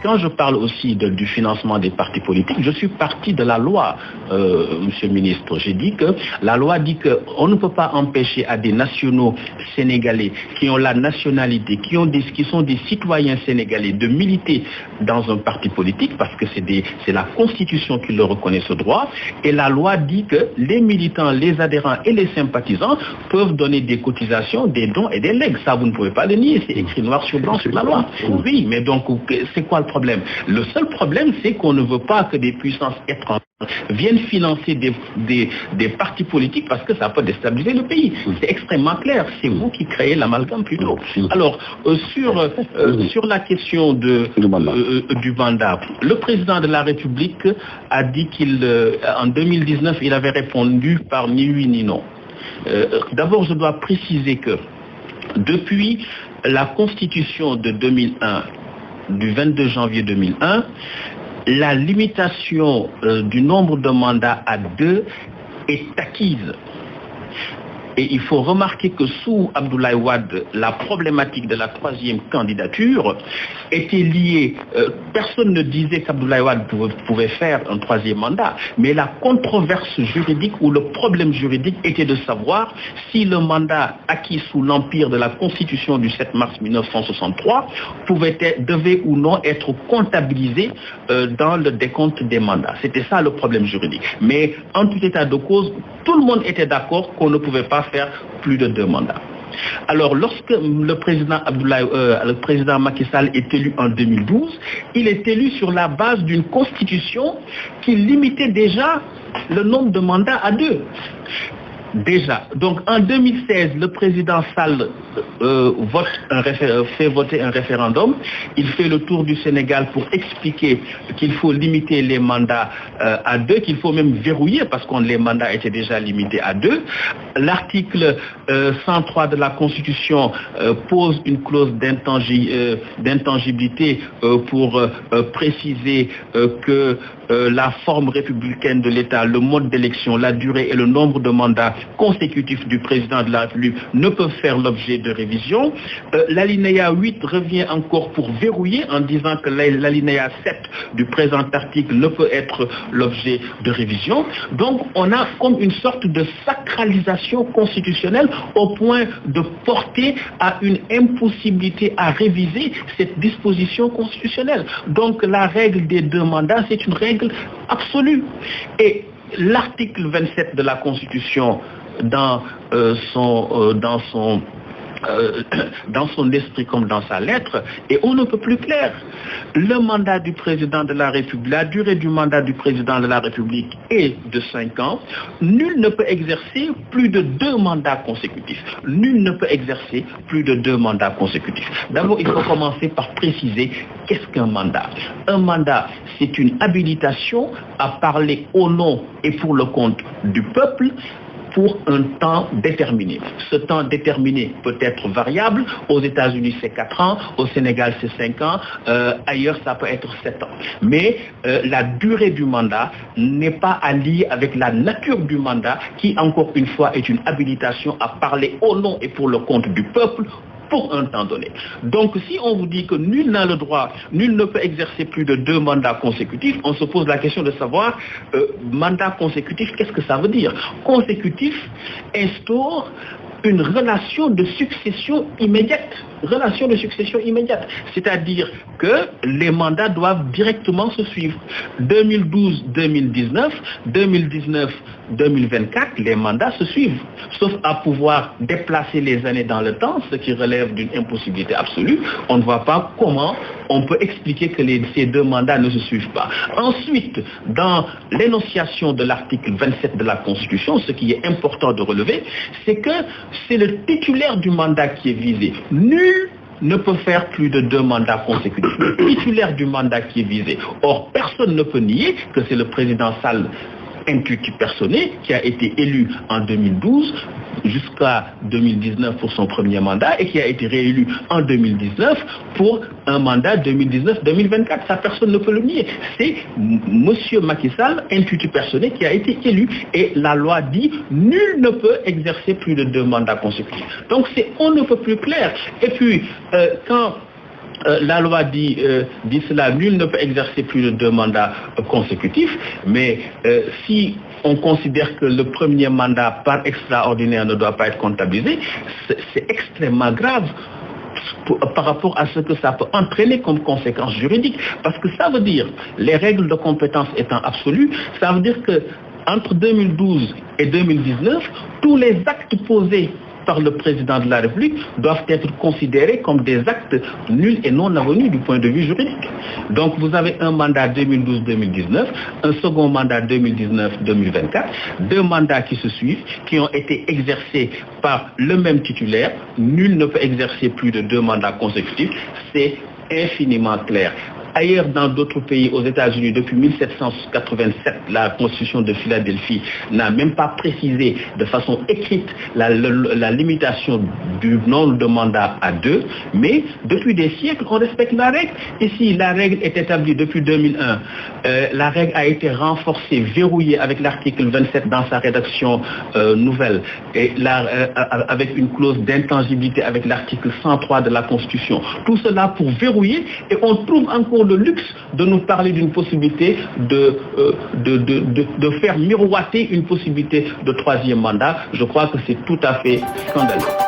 quand je parle aussi du financement des partis politiques, je suis parti de la loi, Monsieur le ministre. J'ai dit que la loi dit qu'on ne peut pas empêcher à des nationaux sénégalais qui ont la nationalité, qui sont des citoyens sénégalais de militer dans un parti politique parce que c'est la Constitution qui leur reconnaît ce droit. Et la loi dit que les militants, les adhérents et les sympathisants peuvent donner des cotisations, des dons et des legs. Ça, vous ne pouvez pas le nier. C'est écrit noir sur blanc sur la loi. Oui, mais donc, c'est quoi le problème? Le seul problème, c'est qu'on ne veut pas que des puissances étrangères viennent financer des partis politiques parce que ça peut déstabiliser le pays. C'est extrêmement clair. C'est vous qui créez l'amalgame plutôt. Alors, sur la question du mandat, le président de la République a dit qu'en 2019, il avait répondu par ni oui ni non. D'abord, je dois préciser que depuis la Constitution de 2001, du 22 janvier 2001, la limitation du nombre de mandats à 2 est acquise. Et il faut remarquer que sous Abdoulaye Wade, la problématique de la 3e candidature était liée. Personne ne disait qu'Abdoulaye Wade pouvait faire un 3e mandat, mais la controverse juridique ou le problème juridique était de savoir si le mandat acquis sous l'empire de la Constitution du 7 mars 1963 devait ou non être comptabilisé dans le décompte des mandats. C'était ça le problème juridique. Mais en tout état de cause, tout le monde était d'accord qu'on ne pouvait pas faire plus de 2 mandats. Alors, lorsque le président Macky Sall est élu en 2012, il est élu sur la base d'une constitution qui limitait déjà le nombre de mandats à 2. Déjà. Donc en 2016, le président Sall fait voter un référendum. Il fait le tour du Sénégal pour expliquer qu'il faut limiter les mandats à 2, qu'il faut même verrouiller parce que les mandats étaient déjà limités à 2. L'article 103 de la Constitution pose une clause d'intangibilité pour préciser que la forme républicaine de l'État, le mode d'élection, la durée et le nombre de mandats consécutifs du président de la République ne peuvent faire l'objet de révision. L'alinéa 8 revient encore pour verrouiller en disant que l'alinéa 7 du présent article ne peut être l'objet de révision. Donc on a comme une sorte de sacralisation constitutionnelle au point de porter à une impossibilité à réviser cette disposition constitutionnelle. Donc la règle des 2 mandats, c'est une règle absolue. Et l'article 27 de la Constitution, dans son esprit comme dans sa lettre, et on ne peut plus clair. Le mandat du président de la République, la durée du mandat du président de la République est de 5 ans. Nul ne peut exercer plus de 2 mandats consécutifs. Nul ne peut exercer plus de 2 mandats consécutifs. D'abord, il faut commencer par préciser qu'est-ce qu'un mandat. Un mandat, c'est une habilitation à parler au nom et pour le compte du peuple pour un temps déterminé. Ce temps déterminé peut être variable. Aux États-Unis, c'est 4 ans. Au Sénégal, c'est 5 ans. Ailleurs, ça peut être 7 ans. Mais la durée du mandat n'est pas alliée avec la nature du mandat qui, encore une fois, est une habilitation à parler au nom et pour le compte du peuple pour un temps donné. Donc si on vous dit que nul n'a le droit, nul ne peut exercer plus de 2 mandats consécutifs, on se pose la question de savoir, mandat consécutif, qu'est-ce que ça veut dire? Consécutif instaure une relation de succession immédiate. Relation de succession immédiate. C'est-à-dire que les mandats doivent directement se suivre. 2012-2019, 2019-2024, les mandats se suivent. Sauf à pouvoir déplacer les années dans le temps, ce qui relève d'une impossibilité absolue. On ne voit pas comment on peut expliquer que ces 2 mandats ne se suivent pas. Ensuite, dans l'énonciation de l'article 27 de la Constitution, ce qui est important de relever, c'est que c'est le titulaire du mandat qui est visé. Nul ne peut faire plus de 2 mandats consécutifs. Le titulaire du mandat qui est visé. Or, personne ne peut nier que c'est le président Sall intuitu personné qui a été élu en 2012 jusqu'à 2019 pour son premier mandat et qui a été réélu en 2019 pour un mandat 2019-2024. Ça, personne ne peut le nier. C'est M. Macky Sall, intuitu personné, qui a été élu. Et la loi dit nul ne peut exercer plus de 2 mandats consécutifs. Donc c'est on ne peut plus clair. Et puis, quand La loi dit cela, nul ne peut exercer plus de 2 mandats consécutifs, mais si on considère que le premier mandat par extraordinaire ne doit pas être comptabilisé, c'est extrêmement grave par rapport à ce que ça peut entraîner comme conséquence juridique. Parce que ça veut dire, les règles de compétence étant absolues, ça veut dire que entre 2012 et 2019, tous les actes posés par le président de la République doivent être considérés comme des actes nuls et non avenus du point de vue juridique. Donc vous avez un mandat 2012-2019, un second mandat 2019-2024, 2 mandats qui se suivent, qui ont été exercés par le même titulaire. Nul ne peut exercer plus de 2 mandats consécutifs. C'est infiniment clair. Ailleurs, dans d'autres pays, aux États-Unis, depuis 1787, la Constitution de Philadelphie n'a même pas précisé de façon écrite la limitation du nombre de mandats à 2, mais depuis des siècles, on respecte la règle. Ici, la règle est établie depuis 2001. La règle a été renforcée, verrouillée avec l'article 27 dans sa rédaction nouvelle, et avec une clause d'intangibilité avec l'article 103 de la Constitution. Tout cela pour verrouiller, et on trouve encore le luxe de nous parler d'une possibilité de faire miroiter une possibilité de 3e mandat. Je crois que c'est tout à fait scandaleux.